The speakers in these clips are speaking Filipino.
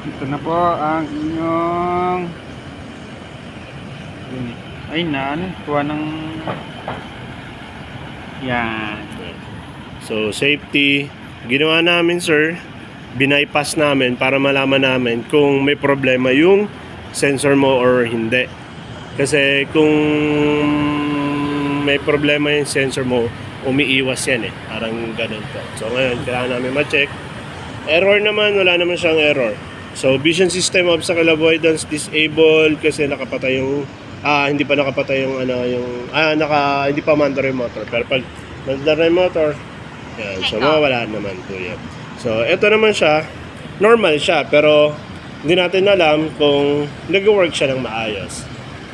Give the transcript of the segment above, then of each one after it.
Ito na po ang inyong ay na ano, tuwa ng yan. So, safety. Ginawa namin, sir, binaypass namin para malaman namin kung may problema yung sensor mo or hindi. Kasi kung may problema yung sensor mo, umiiwas yan eh. Parang ganun to. So, ngayon, kailangan namin ma-check. Error naman, wala naman siyang error. So, vision system obstacle avoidance disabled kasi nakapatay yung hindi pa nakapatay yung hindi pa mandar yung motor. Pero pag mandar na yung motor, yan, so mawawala naman po yan. So, ito naman siya, normal siya, pero hindi natin alam kung nag-work siya ng maayos.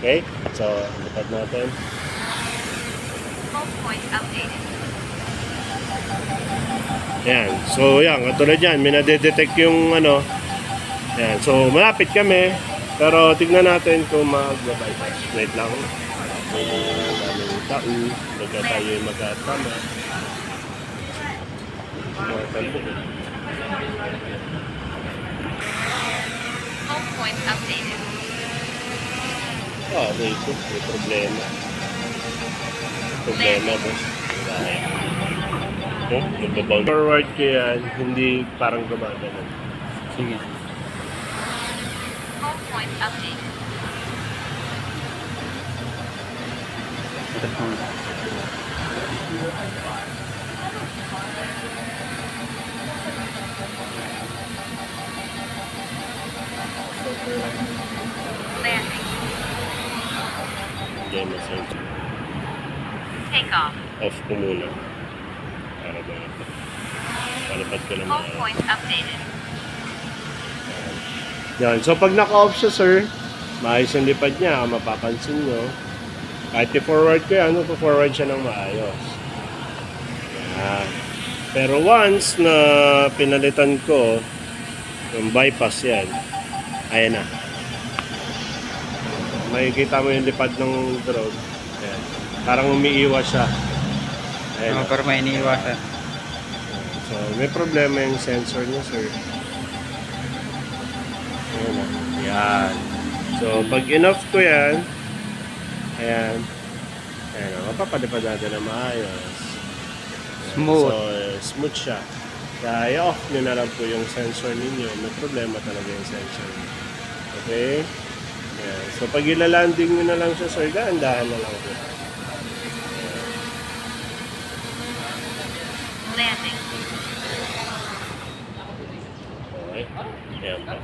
Okay? So, lipat natin. Yan. So, yan. Katulad yan. May nadedetect yung Yan. So, malapit kami. Pero, tignan natin kung mag-bypass. Wait lang. May daming tao. Baga tayo yung magkatama. Home point updated. Okay po. May problema. Problema po. Nagbabound forward ko yan, hindi parang gumagano. Sige. Home point updated. Ito po. Landing. Diyan na sensor. Take off. Off ko muna. Para ba ito? Palapad ko naman. Home point updated. Yan. So pag naka-off siya, sir, maayos yung lipad niya. Mapapansin nyo. Kahit i-forward ko yan, forward siya ng maayos. Yan. Pero once na pinalitan ko yung bypass yan, ayan na. Makikita mo yung lipad ng drone. Ayan. Parang umiiwas siya. Ayan. Pero may iniiwasan. So, may problema yung sensor niya, sir. Ayan na. Yan. So, pag in-off ko yan, ayan. Ayan. Mapapalipad natin na maayos. Smooth. So, smooth siya. Kaya i-off nyo na lang po yung sensor ninyo. May problema talaga yung sensor. Okay? Ayan. So, pag ilalanding nyo na lang siya, sir, dahan-dahan na lang po. Landing. Okay? Ayan pa.